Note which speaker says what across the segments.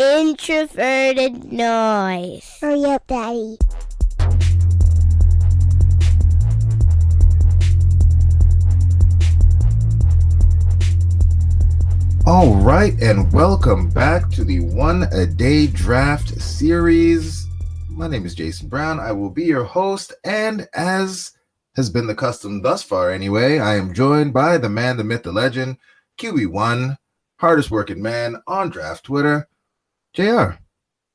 Speaker 1: introverted noise. Hurry up, Daddy.
Speaker 2: All right, and welcome back to the One a Day Draft Series. My name is Jason Brown. I will be your host, and as has been the custom thus far anyway, I am joined by the man, the myth, the legend, QB1, hardest working man on draft Twitter, JR.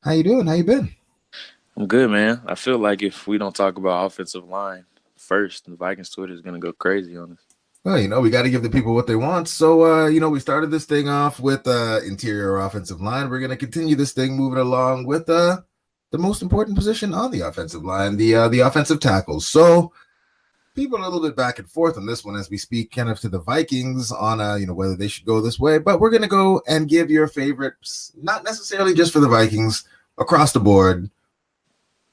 Speaker 2: How you doing? How you been?
Speaker 3: I'm good, man. I feel like if we don't talk about offensive line first, the Vikings Twitter is going to go crazy on us.
Speaker 2: Well, we got to give the people what they want. So, we started this thing off with interior offensive line. We're going to continue this thing moving along with the most important position on the offensive line, the offensive tackles. So, people are a little bit back and forth on this one as we speak kind of to the Vikings on, whether they should go this way. But we're going to go and give your favorites, not necessarily just for the Vikings, across the board.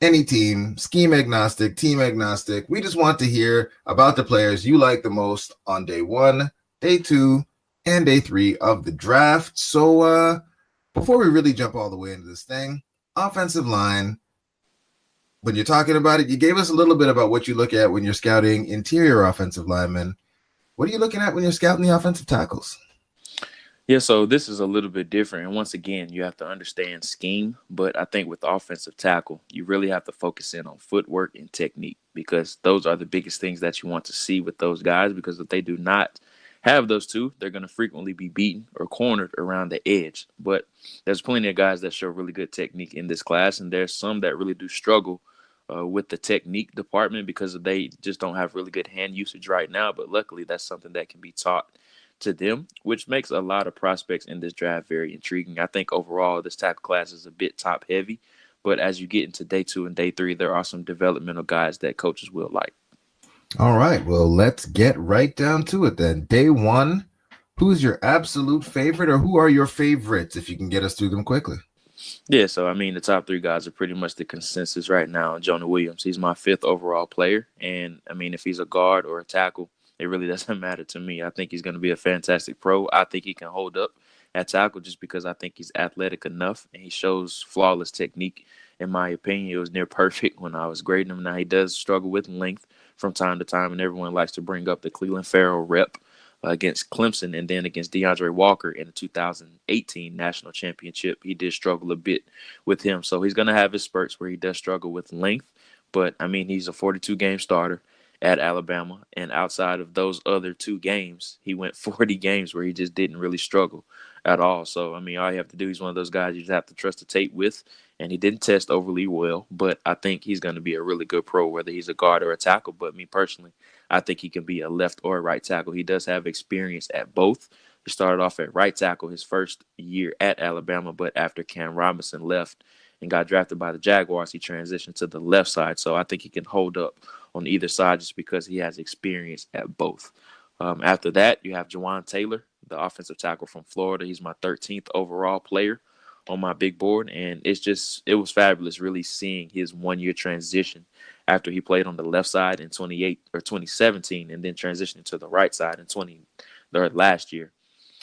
Speaker 2: Any team, scheme agnostic, team agnostic. We just want to hear about the players you like the most on day 1, day 2, and day 3 of the draft. So before we really jump all the way into this thing, offensive line, when you're talking about it, you gave us a little bit about what you look at when you're scouting interior offensive linemen. What are you looking at when you're scouting the offensive tackles?
Speaker 3: Yeah, so this is a little bit different. And once again, you have to understand scheme. But I think with offensive tackle, you really have to focus in on footwork and technique because those are the biggest things that you want to see with those guys. Because if they do not have those two, they're going to frequently be beaten or cornered around the edge. But there's plenty of guys that show really good technique in this class. And there's some that really do struggle with the technique department because they just don't have really good hand usage right now. But luckily, that's something that can be taught to them, which makes a lot of prospects in this draft very intriguing. I think overall this tackle class is a bit top heavy, but as you get into day 2 and day 3, there are some developmental guys that coaches will like.
Speaker 2: All right, well, let's get right down to it then. Day 1, who's your absolute favorite or who are your favorites if you can get us through them quickly?
Speaker 3: Yeah, so I mean, the top 3 guys are pretty much the consensus right now. Jonah Williams, he's my 5th overall player. And I mean, if he's a guard or a tackle, it really doesn't matter to me. I think he's going to be a fantastic pro. I think he can hold up at tackle just because I think he's athletic enough and he shows flawless technique. In my opinion, it was near perfect when I was grading him. Now, he does struggle with length from time to time, and everyone likes to bring up the Cleveland Farrell rep against Clemson and then against DeAndre Walker in the 2018 national championship. He did struggle a bit with him. So he's going to have his spurts where he does struggle with length. But, I mean, he's a 42-game starter at Alabama, and outside of those other 2 games, he went 40 games where he just didn't really struggle at all. So, I mean, all you have to do, he's one of those guys you just have to trust the tape with, and he didn't test overly well, but I think he's going to be a really good pro, whether he's a guard or a tackle. But me personally, I think he can be a left or a right tackle. He does have experience at both. He started off at right tackle his first year at Alabama, but after Cam Robinson left and got drafted by the Jaguars, he transitioned to the left side. So I think he can hold up on either side just because he has experience at both. After that, you have Jawaan Taylor, the offensive tackle from Florida. He's my 13th overall player on my big board, and it was fabulous really seeing his 1-year transition after he played on the left side in 2017 and then transitioning to the right side in last year.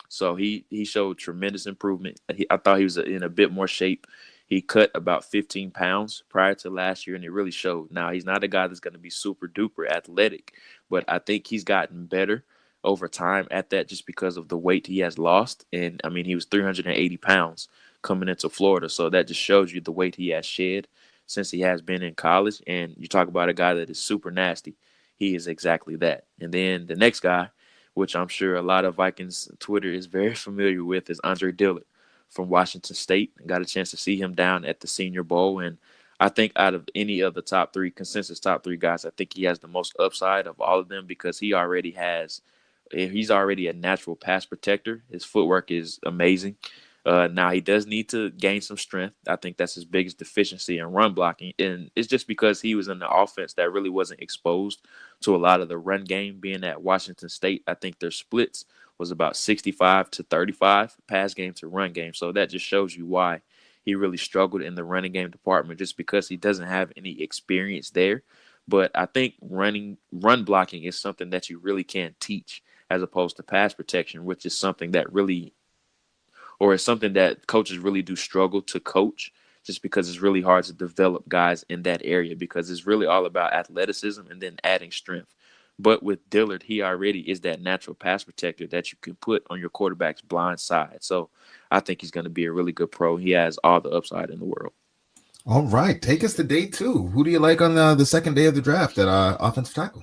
Speaker 3: So he showed tremendous improvement. I thought he was in a bit more shape. He cut about 15 pounds prior to last year, and it really showed. Now, he's not a guy that's going to be super duper athletic, but I think he's gotten better over time at that just because of the weight he has lost. And, I mean, he was 380 pounds coming into Florida, so that just shows you the weight he has shed since he has been in college. And you talk about a guy that is super nasty. He is exactly that. And then the next guy, which I'm sure a lot of Vikings Twitter is very familiar with, is Andre Dillard from Washington State. I got a chance to see him down at the Senior Bowl, and I think out of any of the consensus top 3 guys, I think he has the most upside of all of them because he's already a natural pass protector. His footwork is amazing. Now, he does need to gain some strength. I think that's his biggest deficiency in run blocking, and it's just because he was in the offense that really wasn't exposed to a lot of the run game. Being at Washington State, I think their splits was about 65 to 35 pass game to run game. So that just shows you why he really struggled in the running game department, just because he doesn't have any experience there. But I think run blocking is something that you really can teach as opposed to pass protection, which is something that really or it's something that coaches really do struggle to coach just because it's really hard to develop guys in that area because it's really all about athleticism and then adding strength. But with Dillard, he already is that natural pass protector that you can put on your quarterback's blind side. So I think he's going to be a really good pro. He has all the upside in the world.
Speaker 2: All right. Take us to day 2. Who do you like on the second day of the draft at offensive tackle?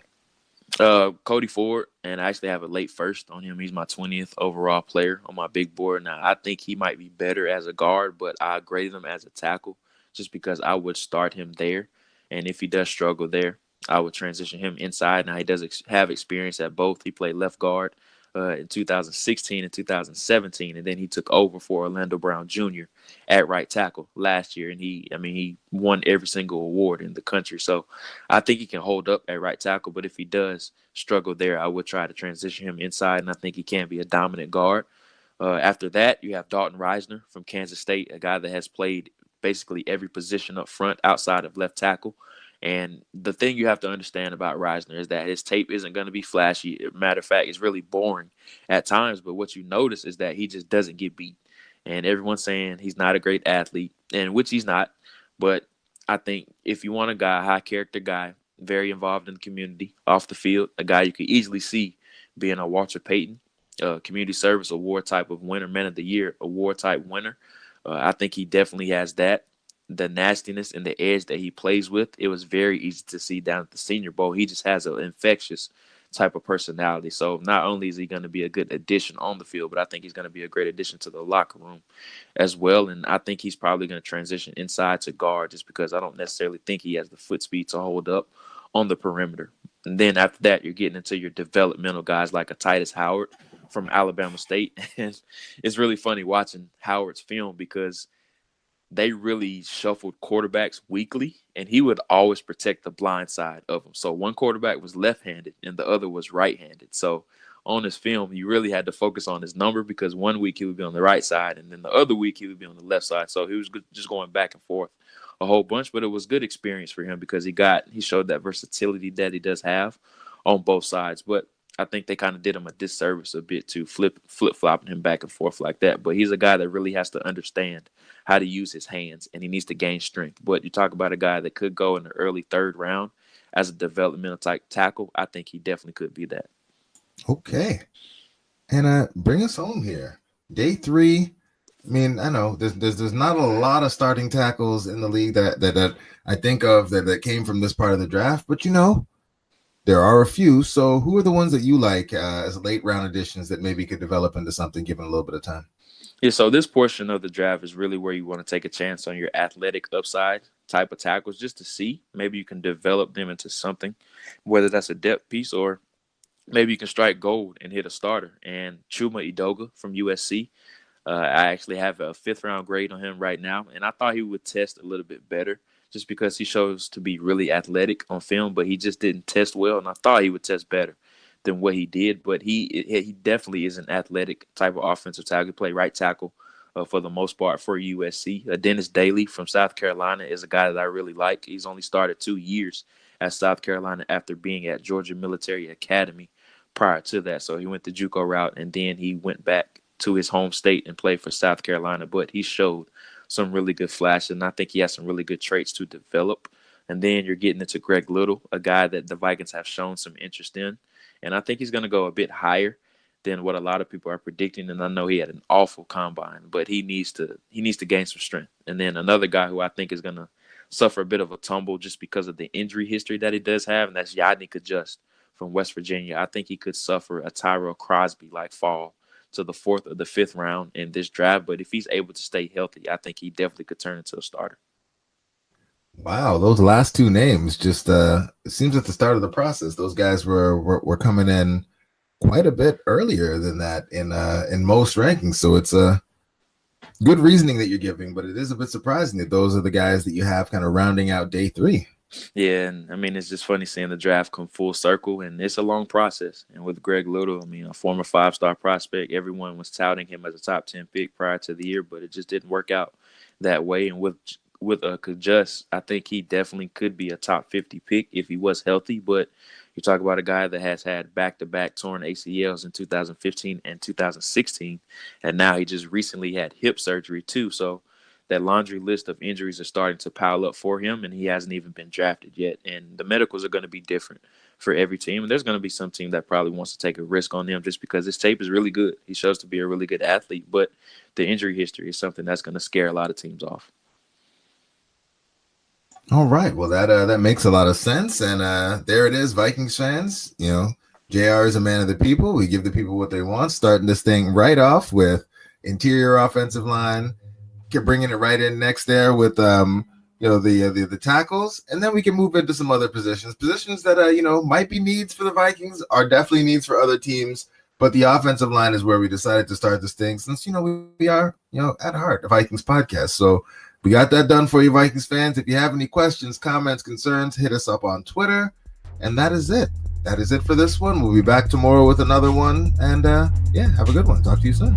Speaker 3: Cody Ford, and I actually have a late first on him. He's my 20th overall player on my big board. Now, I think he might be better as a guard, but I graded him as a tackle just because I would start him there. And if he does struggle there, I would transition him inside. Now, he does have experience at both. He played left guard in 2016 and 2017, and then he took over for Orlando Brown Jr. at right tackle last year, and he won every single award in the country. So I think he can hold up at right tackle, but if he does struggle there, I would try to transition him inside, and I think he can be a dominant guard. After that, you have Dalton Risner from Kansas State, a guy that has played basically every position up front outside of left tackle. And the thing you have to understand about Risner is that his tape isn't going to be flashy. Matter of fact, it's really boring at times. But what you notice is that he just doesn't get beat. And everyone's saying he's not a great athlete, and which he's not. But I think if you want a guy, high character guy, very involved in the community, off the field, a guy you could easily see being a Walter Payton, Community Service Award type of winner, Man of the Year award type winner. I think he definitely has that. The nastiness and the edge that he plays with, it was very easy to see down at the Senior Bowl. He just has an infectious type of personality. So not only is he going to be a good addition on the field, but I think he's going to be a great addition to the locker room as well. And I think he's probably going to transition inside to guard just because I don't necessarily think he has the foot speed to hold up on the perimeter. And then after that, you're getting into your developmental guys like a Tytus Howard from Alabama State. And it's really funny watching Howard's film because they really shuffled quarterbacks weekly, and he would always protect the blind side of them. So one quarterback was left-handed and the other was right-handed. So on his film, you really had to focus on his number because one week he would be on the right side and then the other week he would be on the left side. So he was just going back and forth a whole bunch, but it was good experience for him because he showed that versatility that he does have on both sides. But I think they kind of did him a disservice a bit to flip-flopping him back and forth like that. But he's a guy that really has to understand how to use his hands, and he needs to gain strength. But you talk about a guy that could go in the early third round as a developmental type tackle. I think he definitely could be that.
Speaker 2: Okay. And bring us home here. Day 3. I mean, I know there's not a lot of starting tackles in the league that I think of that came from this part of the draft, but there are a few. So who are the ones that you like as late round additions that maybe could develop into something given a little bit of time?
Speaker 3: Yeah, so this portion of the draft is really where you want to take a chance on your athletic upside type of tackles just to see. Maybe you can develop them into something, whether that's a depth piece or maybe you can strike gold and hit a starter. And Chuma Edoga from USC, I actually have a 5th-round grade on him right now, and I thought he would test a little bit better just because he shows to be really athletic on film, but he just didn't test well, and I thought he would test better than what he did. But he definitely is an athletic type of offensive tackle. He played right tackle for the most part for USC. Dennis Daley from South Carolina is a guy that I really like. He's only started 2 years at South Carolina after being at Georgia Military Academy prior to that. So he went the JUCO route, and then he went back to his home state and played for South Carolina. But he showed some really good flashes, and I think he has some really good traits to develop. And then you're getting into Greg Little, a guy that the Vikings have shown some interest in. And I think he's going to go a bit higher than what a lot of people are predicting. And I know he had an awful combine, but he needs to gain some strength. And then another guy who I think is going to suffer a bit of a tumble just because of the injury history that he does have, and that's Yodny Cajuste from West Virginia. I think he could suffer a Tyrell Crosby-like fall to the 4th or the 5th round in this draft. But if he's able to stay healthy, I think he definitely could turn into a starter.
Speaker 2: Wow, those last 2 names just it seems at the start of the process, those guys were coming in quite a bit earlier than that in most rankings. So it's a good reasoning that you're giving, but it is a bit surprising that those are the guys that you have kind of rounding out day 3.
Speaker 3: Yeah, and I mean, it's just funny seeing the draft come full circle, and it's a long process. And with Greg Little, I mean, a former 5-star prospect, everyone was touting him as a top 10 pick prior to the year, but it just didn't work out that way. And with Cajuste, I think he definitely could be a top 50 pick if he was healthy. But You talk about a guy that has had back-to-back torn ACLs in 2015 and 2016, and now he just recently had hip surgery too. So that laundry list of injuries are starting to pile up for him, and he hasn't even been drafted yet. And the medicals are going to be different for every team. And there's going to be some team that probably wants to take a risk on him just because his tape is really good. He shows to be a really good athlete, but the injury history is something that's going to scare a lot of teams off.
Speaker 2: All right. Well, that makes a lot of sense. And there it is, Vikings fans. JR is a man of the people. We give the people what they want, starting this thing right off with interior offensive line, bringing it right in next there with the tackles, and then we can move into some other positions that might be needs for the Vikings, are definitely needs for other teams, but the offensive line is where we decided to start this thing, since we are at heart a Vikings podcast. So we got that done for you, Vikings fans. If you have any questions, comments, concerns, hit us up on Twitter, and that is it for this one. We'll be back tomorrow with another one, and have a good one. Talk to you soon.